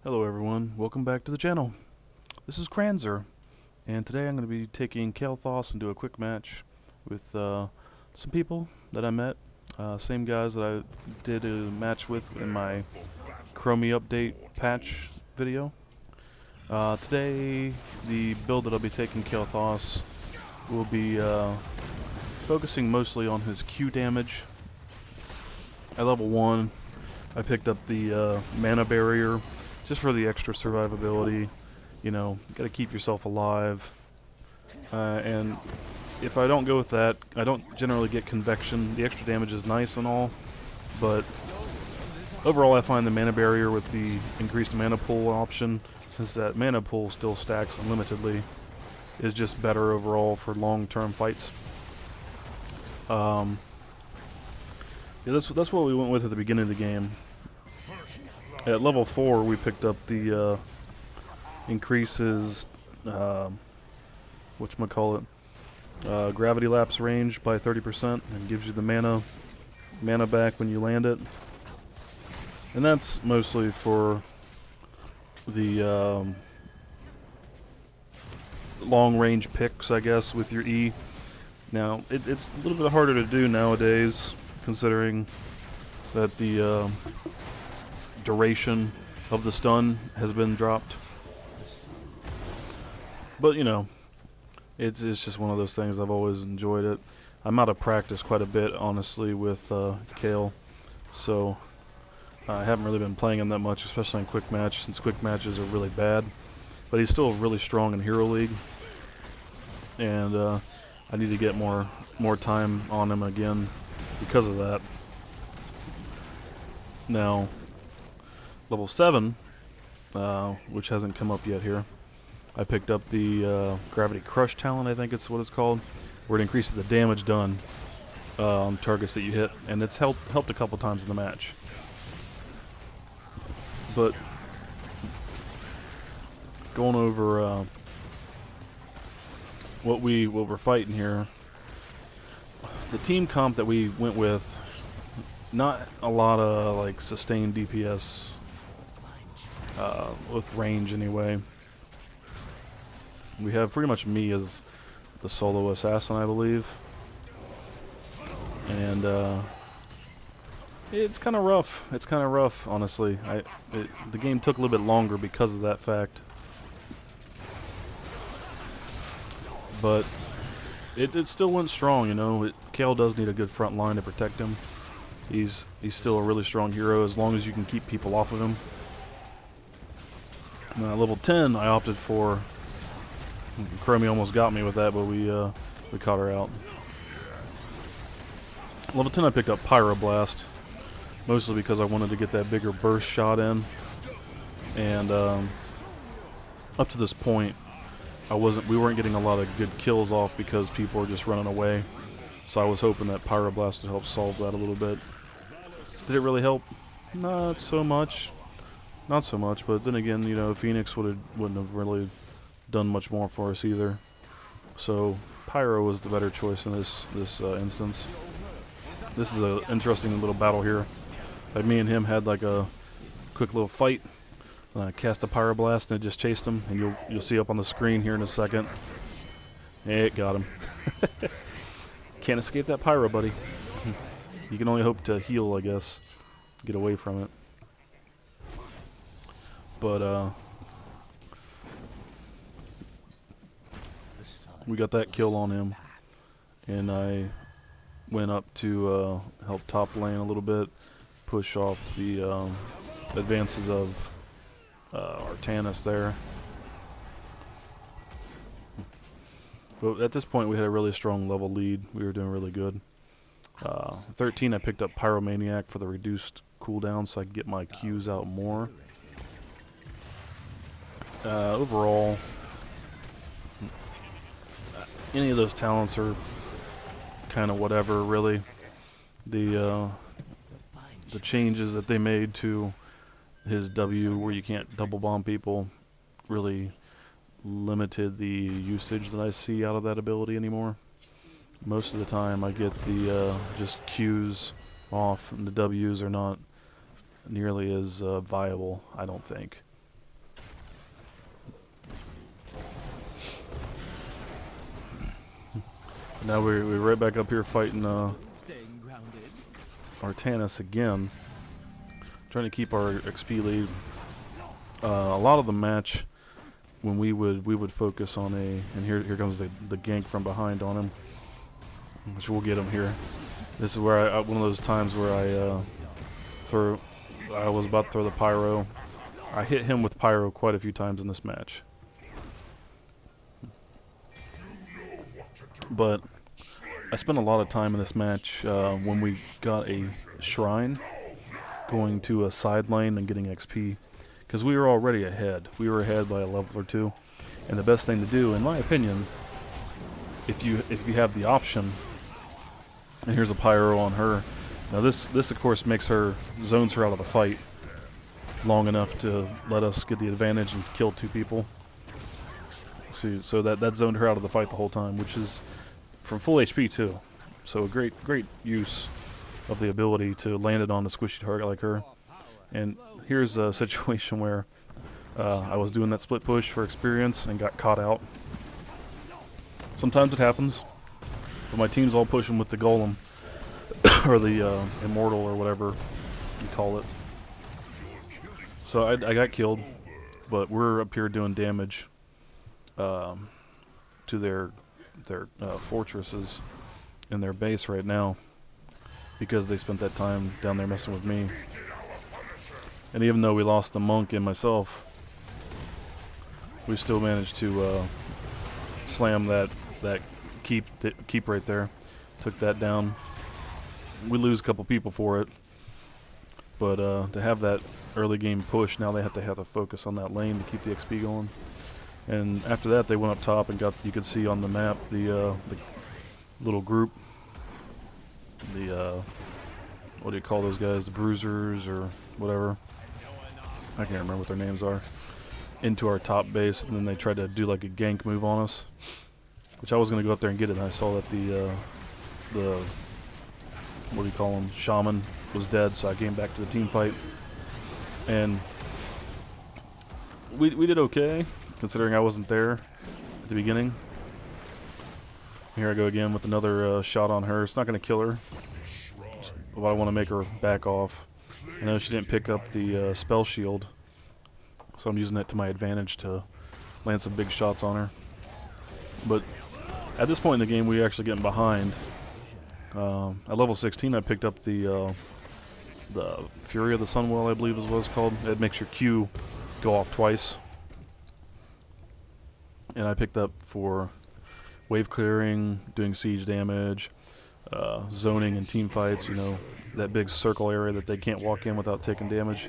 Hello everyone, welcome back to the channel. This is Kranzer, and today I'm going to be taking Kael into a quick match with some people that I met. Same guys that I did a match with in my Chromie update patch video. Today, the build that I'll be taking Kael will be focusing mostly on his Q damage. At level 1, I picked up the mana barrier just for the extra survivability. You know, gotta keep yourself alive. And if I don't go with that, I don't generally get convection. The extra damage is nice and all, but overall I find the mana barrier with the increased mana pool option, since that mana pool still stacks unlimitedly, is just better overall for long-term fights. Yeah, that's what we went with at the beginning of the game. At level 4, we picked up the increases whatchamacallit, gravity lapse range by 30% and gives you the mana back when you land it. And that's mostly for the long range picks, I guess, with your E. Now, it's a little bit harder to do nowadays, considering that the duration of the stun has been dropped. But, you know, it's just one of those things. I've always enjoyed it. I'm out of practice quite a bit, honestly, with Kael. So, I haven't really been playing him that much, especially in quick match, since quick matches are really bad. But he's still really strong in Hero League. And I need to get more time on him again because of that. Now, level 7, which hasn't come up yet here, I picked up the Gravity Crush talent, I think it's what it's called, where it increases the damage done on targets that you hit, and it's helped a couple times in the match. But going over what we're fighting here, the team comp that we went with, not a lot of like sustained DPS with range anyway. We have pretty much me as the solo assassin, I believe, and it's kind of rough. It's kind of rough, honestly. The game took a little bit longer because of that fact, but it still went strong. You know, Kael does need a good front line to protect him. He's still a really strong hero as long as you can keep people off of him. Level 10, I opted for. Chromie almost got me with that, but we caught her out. Level 10, I picked up Pyroblast, mostly because I wanted to get that bigger burst shot in. And up to this point, we weren't getting a lot of good kills off because people were just running away. So I was hoping that Pyroblast would help solve that a little bit. Did it really help? Not so much. Not so much, but then again, you know, Phoenix wouldn't have really done much more for us either. So Pyro was the better choice in this instance. This is an interesting little battle here. Like, me and him had like a quick little fight. And I cast a Pyroblast and it just chased him, and you'll see up on the screen here in a second. It got him. Can't escape that Pyro, buddy. You can only hope to heal, I guess. Get away from it. But we got that kill on him, and I went up to help top lane a little bit, push off the advances of Artanis there. But at this point, we had a really strong level lead. We were doing really good. 13, I picked up Pyromaniac for the reduced cooldown, so I could get my Qs out more. Overall, any of those talents are kind of whatever, really. The changes that they made to his W, where you can't double bomb people, really limited the usage that I see out of that ability anymore. Most of the time I get the just Qs off, and the Ws are not nearly as viable, I don't think. Now we're right back up here fighting Artanis again. Trying to keep our XP lead. A lot of the match when we would focus on and here comes the gank from behind on him, which we'll get him here. This is where one of those times where I was about to throw the pyro. I hit him with pyro quite a few times in this match. But I spent a lot of time in this match when we got a shrine, going to a side lane and getting XP, because we were already ahead. We were ahead by a level or two, and the best thing to do, in my opinion, if you have the option, and here's a pyro on her. Now this of course zones her out of the fight long enough to let us get the advantage and kill 2 people. See, so that zoned her out of the fight the whole time, which is from full HP too. So a great use of the ability to land it on a squishy target like her. And here's a situation where I was doing that split push for experience and got caught out. Sometimes it happens, but my team's all pushing with the golem or the immortal or whatever you call it. So I got killed, but we're up here doing damage to their fortresses in their base right now, because they spent that time down there messing with me. And even though we lost the monk and myself, we still managed to slam that keep right there. Took that down. We lose a couple people for it, but to have that early game push, now they have to focus on that lane to keep the XP going. And after that, they went up top and you could see on the map the little group, what do you call those guys, the bruisers or whatever, I can't remember what their names are, into our top base, and then they tried to do like a gank move on us, which I was going to go up there and get it, and I saw that the what do you call him, shaman was dead, so I came back to the team fight, and we did okay, considering I wasn't there at the beginning. Here I go again with another shot on her. It's not going to kill her, but I want to make her back off. I know she didn't pick up the spell shield, so I'm using that to my advantage to land some big shots on her. But at this point in the game, we're actually getting behind. At level 16, I picked up the Fury of the Sunwell, I believe is what it's called. It makes your Q go off twice. And I picked up for wave clearing, doing siege damage, zoning in team fights, you know, that big circle area that they can't walk in without taking damage.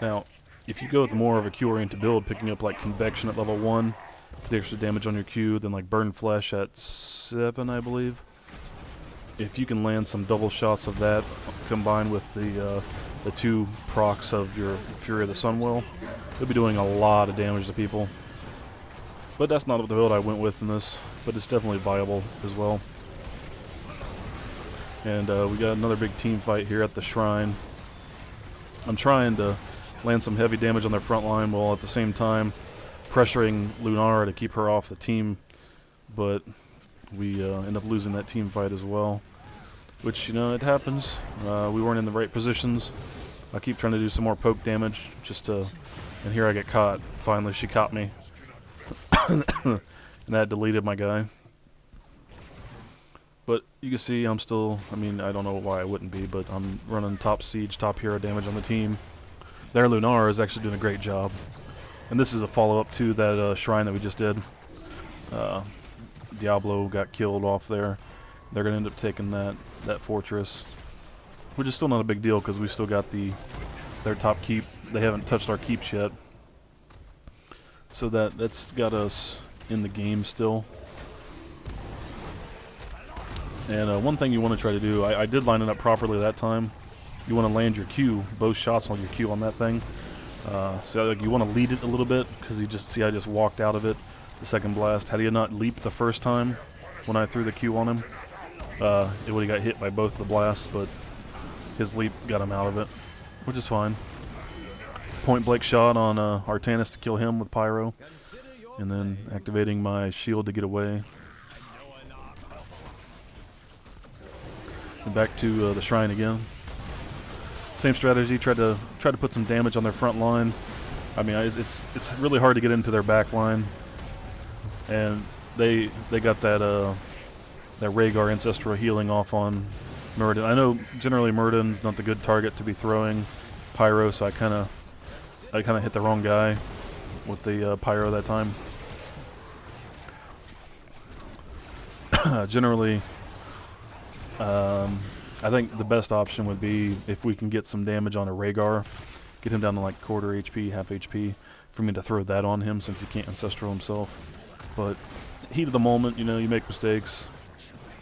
Now, if you go with more of a Q-oriented build, picking up like Convection at level 1, put the extra damage on your Q, then like Burn Flesh at 7, I believe. If you can land some double shots of that, combined with the 2 procs of your Fury of the Sunwell, you'll be doing a lot of damage to people. But that's not the build I went with in this, but it's definitely viable as well. And we got another big team fight here at the shrine. I'm trying to land some heavy damage on their front line while at the same time pressuring Lunara to keep her off the team, but we end up losing that team fight as well, which, you know, it happens. We weren't in the right positions. I keep trying to do some more poke damage and here I get caught. Finally she caught me. And that deleted my guy. But you can see I'm still, I mean, I don't know why I wouldn't be, but I'm running top siege, top hero damage on the team. Their Lunar is actually doing a great job. And this is a follow-up to that shrine that we just did. Diablo got killed off there. They're going to end up taking that fortress, which is still not a big deal because we still got their top keep. They haven't touched our keeps yet. So that's got us in the game still. And one thing you want to try to do, I did line it up properly that time. You want to land your Q, both shots on your Q on that thing. So like, you want to lead it a little bit, because you just see I just walked out of it the second blast. Had he not leaped the first time when I threw the Q on him, it would have got hit by both the blasts, but his leap got him out of it, which is fine. Point blank shot on Artanis to kill him with pyro, and then activating my shield to get away. And back to the shrine again. Same strategy. Tried to put some damage on their front line. I mean, it's really hard to get into their back line, and they got that Rhaegar ancestral healing off on Muradin. I know generally Muradin's not the good target to be throwing pyro, so I kind of hit the wrong guy with the pyro that time. Generally, I think the best option would be if we can get some damage on a Rhaegar, get him down to like quarter HP, half HP, for me to throw that on him since he can't ancestral himself. But heat of the moment, you know, you make mistakes,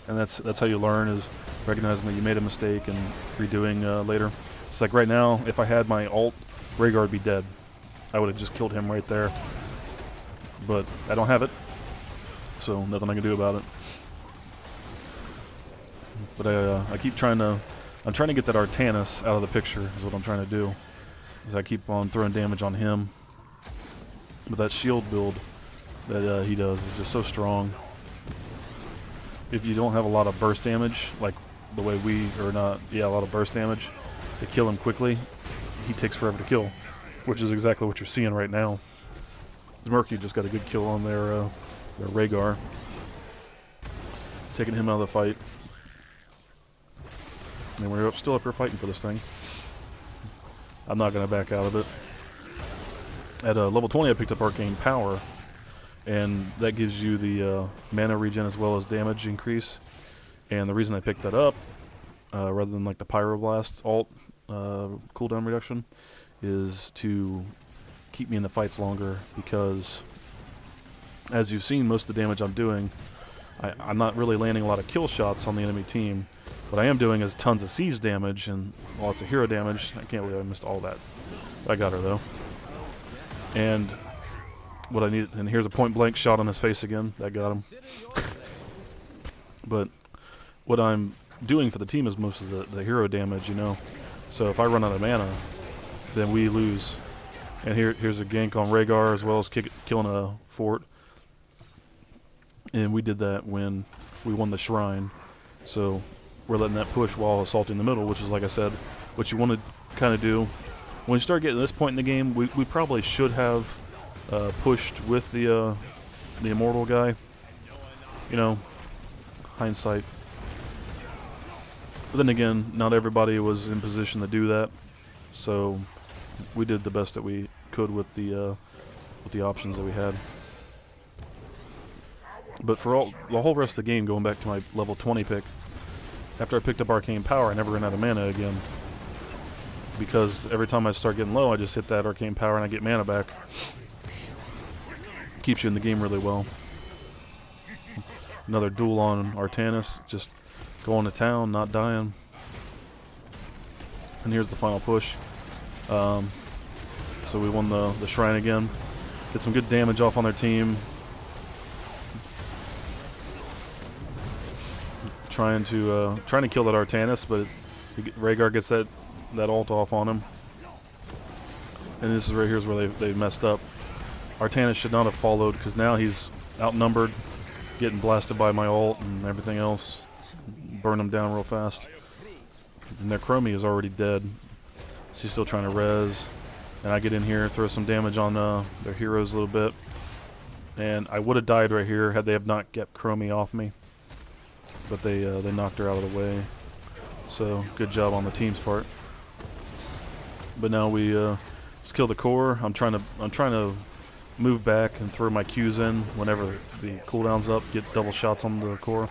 and that's how you learn, is recognizing that you made a mistake and redoing later. It's like right now, if I had my ult, Rhaegar would be dead. I would have just killed him right there. But I don't have it, so nothing I can do about it. But I keep trying to, I'm trying to get that Artanis out of the picture, is what I'm trying to do. Is I keep on throwing damage on him. But that shield build that he does is just so strong. If you don't have a lot of burst damage, like the way we, or not, yeah, a lot of burst damage, to kill him quickly, he takes forever to kill, which is exactly what you're seeing right now. Murky just got a good kill on their Rhaegar, taking him out of the fight. And we're still up here fighting for this thing. I'm not going to back out of it. At level 20 I picked up Arcane Power, and that gives you the mana regen as well as damage increase. And the reason I picked that up, rather than like the Pyroblast ult cooldown reduction, is to keep me in the fights longer, because as you've seen, most of the damage I'm doing, I'm not really landing a lot of kill shots on the enemy team. What I am doing is tons of siege damage and lots of hero damage. I can't believe I missed all that. I got her though. And what I need, and here's a point blank shot on his face again. That got him. But what I'm doing for the team is most of the hero damage, you know. So if I run out of mana, then we lose. And here's a gank on Rhaegar as well as killing a fort. And we did that when we won the shrine. So we're letting that push while assaulting the middle, which is, like I said, what you want to kind of do. When you start getting to this point in the game, we probably should have pushed with the immortal guy. You know, hindsight. But then again, not everybody was in position to do that, so we did the best that we could with the options that we had. But for the whole rest of the game, going back to my level 20 pick, after I picked up Arcane Power, I never ran out of mana again. Because every time I start getting low, I just hit that Arcane Power and I get mana back. Keeps you in the game really well. Another duel on Artanis, just going to town, not dying. And here's the final push. So we won the shrine again. Did some good damage off on their team. Trying to kill that Artanis, but Rhaegar gets that ult off on him. And this is right here's where they messed up. Artanis should not have followed, because now he's outnumbered, getting blasted by my ult and everything else. Burn him down real fast. And their Chromie is already dead. She's still trying to res. And I get in here, throw some damage on their heroes a little bit. And I would have died right here had they have not kept Chromie off me. But they knocked her out of the way. So good job on the team's part. But now we just kill the core. I'm trying to move back and throw my Qs in whenever the cooldown's up. Get double shots on the core.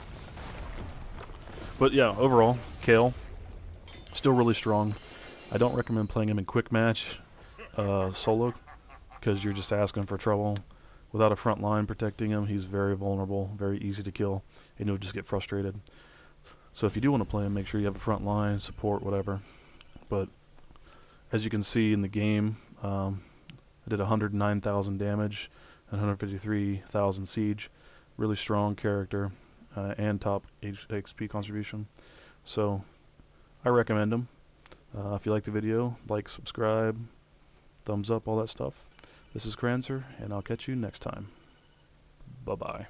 But yeah, overall, Kael still really strong. I don't recommend playing him in quick match solo, because you're just asking for trouble. Without a front line protecting him, he's very vulnerable, very easy to kill, and you'll just get frustrated. So if you do want to play him, make sure you have a front line, support, whatever. But as you can see in the game, I did 109,000 damage and 153,000 siege. Really strong character and top XP contribution. So I recommend him. If you like the video, like, subscribe, thumbs up, all that stuff. This is Kranzer, and I'll catch you next time. Bye-bye.